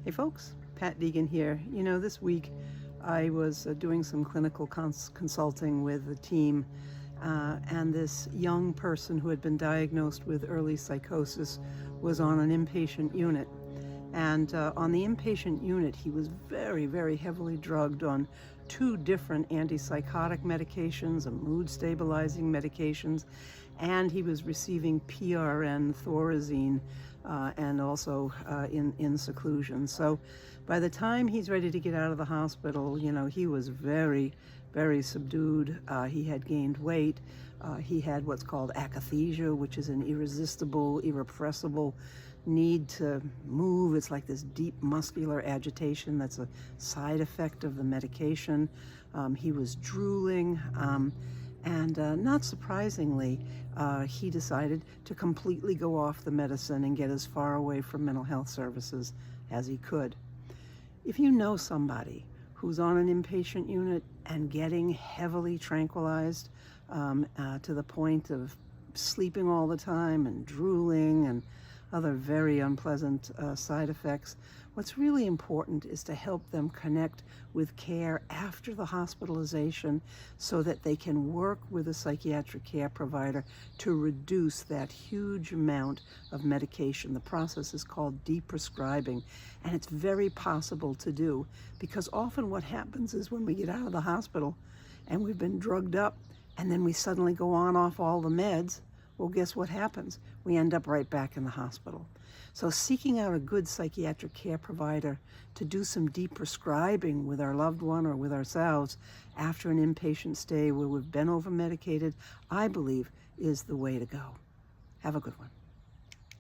Hey folks, Pat Deegan here. You know, this week I was doing some clinical consulting with a team, and this young person who had been diagnosed with early psychosis was on an inpatient unit. And on the inpatient unit, he was very, very heavily drugged on 2 different antipsychotic medications, a mood stabilizing medications, and he was receiving PRN, Thorazine, and also in seclusion. So by the time he's ready to get out of the hospital, you know, he was very, very subdued. He had gained weight. He had what's called akathisia, which is an irresistible, irrepressible need to move. It's like this deep muscular agitation that's a side effect of the medication. He was drooling, and not surprisingly, he decided to completely go off the medicine and get as far away from mental health services as he could. If you know somebody who's on an inpatient unit and getting heavily tranquilized to the point of sleeping all the time and drooling and other very unpleasant side effects, what's really important is to help them connect with care after the hospitalization so that they can work with a psychiatric care provider to reduce that huge amount of medication. The process is called depresribing, and it's very possible to do because often what happens is when we get out of the hospital and we've been drugged up and then we suddenly go on off all the meds, well, guess what happens? We end up right back in the hospital. So seeking out a good psychiatric care provider to do some deprescribing with our loved one or with ourselves after an inpatient stay where we've been over-medicated, I believe is the way to go. Have a good one.